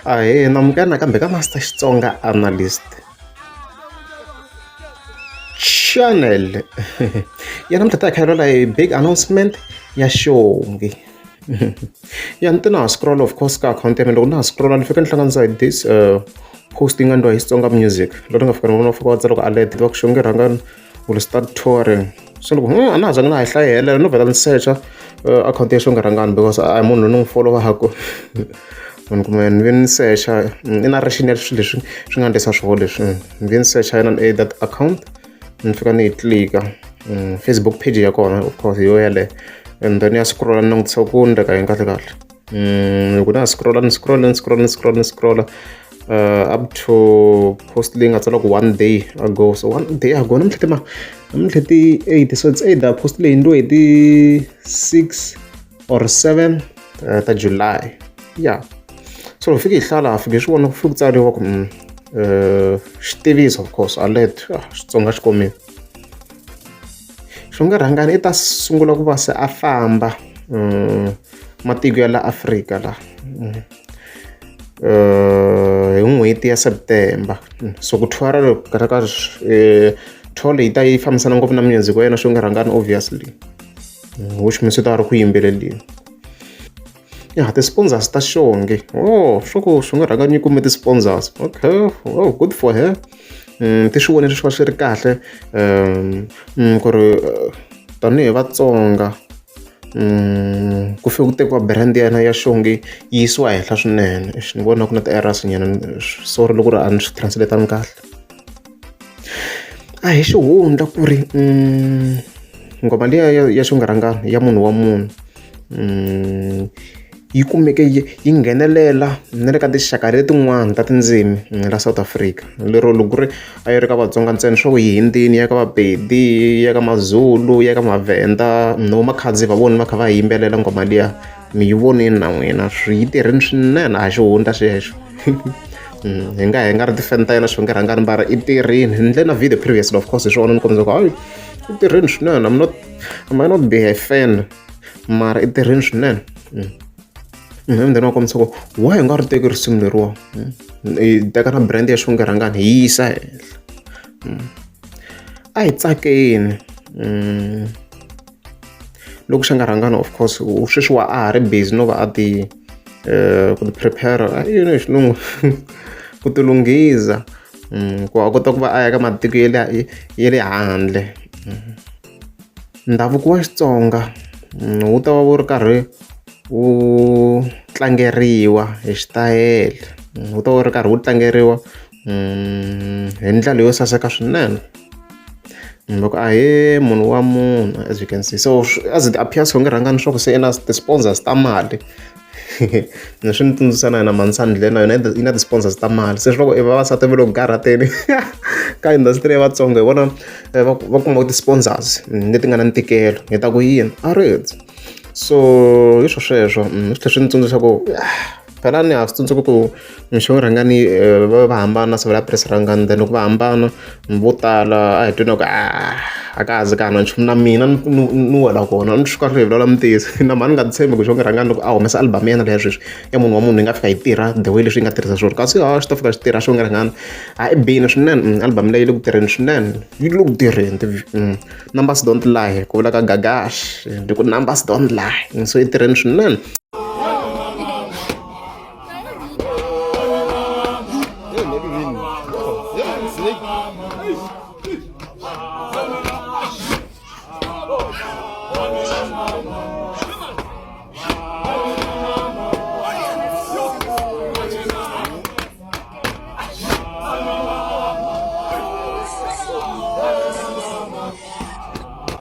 Ahee, namukela kambe ka Master Xitsonga Analyst Channel. Ya namuntlha ta khalela hi big announcement ya Xongi. Ya ni na scroll of course ka account ya mina loko na ha scroll ni fika ni hlanganisa hi this posting nga ndwa hi Xitsonga music. Loko ni nga fika ni vona fika va tsala ku alert va ku Xongi rhangani will start touring. So loko a na ha zanga na ha hlayela no vhela ni searcha account ya Xongi rhangani because a hi munhu ni n'wi follow-aku. Munhu kumbe ni ve ni searcha i na ration ya swilo leswi swi nga endlisa swona leswi ni ve ni searcha yona that account ni fika ni yi click-a Facebook page ya kona of course hi yo yeleyo and then ya scroll ni langutisa ku ni ndleka yini kahle loko na ha scroll up to post leyi nga tsala ku 1 day ago. So 1 day ago namuntlha ti 8, so it's either post leyi ndo hi ti 6 or 7 ta July. Yeah, so loko fika hi hlala fike swi vona ku fika ku tsariwa ku xitiviso of course alert Xitsonga xi komile. Xongi rhangani i ta sungula ku va se a famba matiko ya la Afrika la hi n'hweti ya September. So ku thwara loko ka tour leyi ta yi fambisana ngopfu na music wa yena Xongi rhangani obviously, which means u ta ri ku yimbeleleni. Yeah, ti-sponsors ta Xongi. Swa ku Xongi rhangani yi kume ti-sponsors. Okay, good for her. Ti swi vone leswi va swi ri kahle ku ri tanihi Vatsonga ku fika ku tekiwa brand ya yena ya Xongi yi yisiwa henhla swinene. Ni vona ku na ti-errors nyana, sorry loko ri a ni swi translate-ani kahle. A hi xihundla ku ri ngoma liya ya Xongi rhangani ya munhu wa munhu yi kumeke yi nghenelela na le ka tinxaka letin'wana ta tindzimi la South Africa. Lero loko ku ri a yi ri ka Vatsonga ntsena swa ku yi Hindini, ya ka Vapedi, ya ka Mazulu, ya ka Mavenda no Makhadzi va voni va kha va yimbelela ngoma liya mi yi vonini na n'wina yi tirhini swinene a xihundla xexo. Hi nga ri ti-fan ta yena Xongi rhangani mbara i tirhini ni ndle na video previously of course hi swona ni kombisa ku hayi i tirhini swinene. I might not be a fan mara i tirhini swinene. Then wa kombisa ku why nga ri teki risimu leriwa hi teka na brand ya Xongi rhangani hi yisa henhla. A hi tsakeni loko Xongi rhangani of course sweswiwa a ha ri busy no va a ti ku ti prepare hi xilungu ku ti lunghisa ku a kota ku va a ya ka matiko ya le handle. Ndhavuko wa Xitsonga wu ta va wu ri karhi wu tlangeriwa hi xitayele, wu ta wu ri karhi wu tlangeriwa hi ndlela yo saseka swinene. Loko a hi munhu wa munhu as you can see, so as it appears Xongi rhangani swa ku se i na ti-sponsors ta mali. Swi ni tsundzuxa na yena Mansandle na yona yi na ti-sponsors ta mali. Se swi loko i vavasati va le ku garateni ka industry ya Vatsonga hi vona va kuma ti-sponsors leti nga na ntikelo hi ta ku yini alright. So hi sweswo swi tlhe swi ni tsundzuxa ku phela ni ha swi tsundzuka ku Xongi rhangani va hambana se va la press rhangani, then loko va hambana vo tala a hi twini ku a ka ha zi ka ha na nchumu. Na mina ni wela kona ni swi kahle hi vulavula mintisi na mani ni nga titshembi ku Xongi rhangani loko a humesa album ya yena leya sweswi ya munhu wa munhu yi nga fika yi tirha the way leswi yi nga tirhisa swona, kasi swi ta fika swi tirha Xongi rhangani a i bini swinene. Album leyi yi le ku tirheni swinene, yi le ku tirheni numbers don't lie ku vula ka Gagash ku numbers don't lie, so yi tirheni swinene.